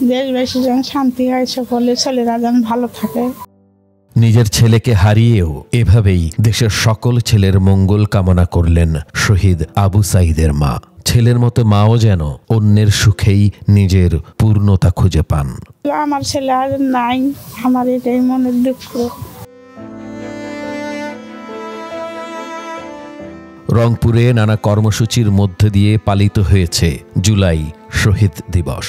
দেশবাসী যেন শান্তি হয়, সকলে ছেলেরা যেন ভালো থাকে। নিজের ছেলেকে হারিয়েও এভাবেই দেশের সকল ছেলের মঙ্গল কামনা করলেন শহীদ আবু সাঈদের মা। ছেলের মতো মাও যেন অন্যের সুখেই নিজের পূর্ণতা খুঁজে পান। আমার ছেলে আজ নাই, আমার এটাই মনের দুঃখ। রংপুরে নানা কর্মসূচির মধ্য দিয়ে পালিত হয়েছে জুলাই শহীদ দিবস।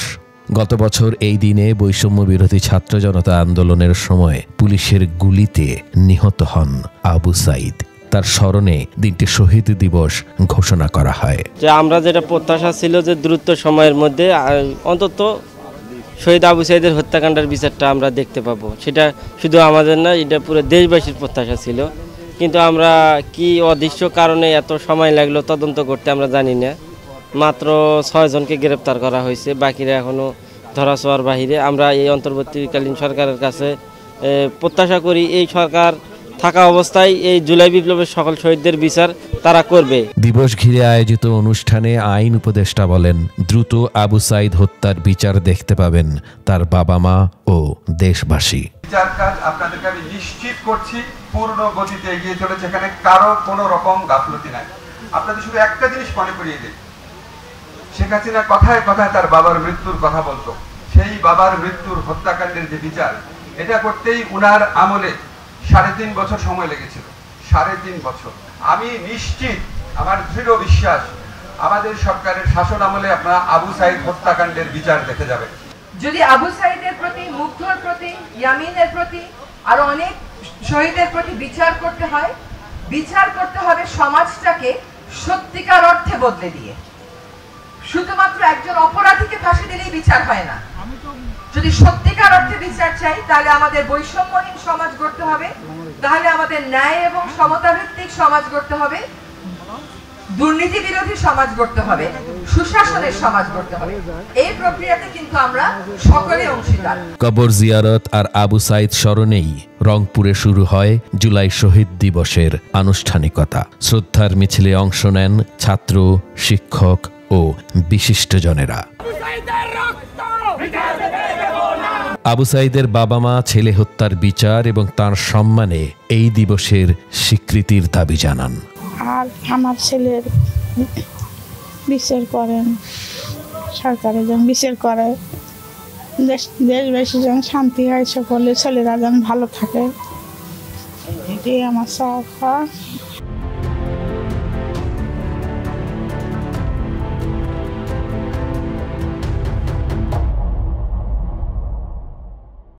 গত বছর এই দিনে বৈষম্য বিরোধী ছাত্র জনতা আন্দোলনের সময় পুলিশের গুলিতে নিহত হন আবু সাঈদ। তার স্মরণে দিনটি শহীদ দিবস ঘোষণা করা হয়। যে আমরা যেটা প্রত্যাশা ছিল যে দ্রুত সময়ের মধ্যে অন্তত শহীদ আবু সাঈদের হত্যাকাণ্ডের বিচারটা আমরা দেখতে পাবো, সেটা শুধু আমাদের না, এটা পুরো দেশবাসীর প্রত্যাশা ছিল। কিন্তু আমরা কি অদৃশ্য কারণে এত সময় লাগলো তদন্ত করতে আমরা জানি না। মাত্র 6 জনকে গ্রেপ্তার করা হয়েছে, বাকিরা এখনও ধরাছোঁয়ার বাহিরে। আমরা এই অন্তর্বর্তীকালীন সরকারের কাছে প্রত্যাশা করি এই সরকার থাকা অবস্থায় এই জুলাই বিপ্লবের সকল শহীদদের বিচার তারা করবে। দিবস ঘিরে আয়োজিত অনুষ্ঠানে আইন উপদেষ্টা বলেন, দ্রুত আবু সাঈদ হত্যার বিচার দেখতে পাবেন তার বাবা মা ও দেশবাসী। বিচার কাজ আপনাদেরকে আমি নিশ্চিত করছি পূর্ণ গতিতে এগিয়ে চলেছে, এখানে কারো কোনো রকম গাফলতি নাই। আপনাদের শুধু একটা জিনিস মনে করিয়ে দিই, শেখ হাসিনা কথায় কথায় তার বাবার মৃত্যুর কথা বলতো। সেই বাবার মৃত্যুর হত্যাকাণ্ডের যে বিচার, এটা করতেই উনার আমলে 3.5 বছর সময় লেগেছিল। 3.5 বছর। আমি নিশ্চিত, আমার দৃঢ় বিশ্বাস, আমাদের সরকারের শাসন আমলে আপনারা আবু সাঈদ হত্যাকাণ্ডের বিচার দেখে যাবেন। যদি আবু সাঈদের প্রতি, মুগ্ধর প্রতি, ইয়ামিনের প্রতি, আরো অনেক শহীদের প্রতি বিচার করতে হয়, বিচার করতে হবে সমাজটাকে সত্যিকার অর্থে বদলে দিয়ে। শুধুমাত্র একজন অপরাধীকে ফাঁসি দিলেই বিচার হয় না। যদি সত্যিকার অর্থে বিচার চাই, তাহলে আমাদের বৈষম্যহীন সমাজ গড়তে হবে, তাহলে আমাদের ন্যায় এবং সমতা ভিত্তিক সমাজ গড়তে হবে, দুর্নীতি বিরোধী সমাজ গড়তে হবে, সুশাসনের সমাজ গড়তে হবে। এই প্রক্রিয়াতে কিন্তু আমরা সকলে অংশীদার। কবর জিয়ারত আর আবু সাঈদ স্মরণেই রংপুরে শুরু হয় জুলাই শহীদ দিবসের আনুষ্ঠানিকতা। শ্রদ্ধার মিছিলে অংশ নেন ছাত্র, শিক্ষক ও বিশিষ্টজনেরা। আবু সাঈদের বাবা মা ছেলে হত্যার বিচার এবং তার সম্মানে এই দিবসের স্বীকৃতির দাবি জানান। আর আমার ছেলের বিচার করেন, সরকারের যেন বিচার করে, দেশবাসী যেন শান্তি হয়, সকলে ছেলেরা যেন ভালো থাকে, এটাই আমার চাওয়া।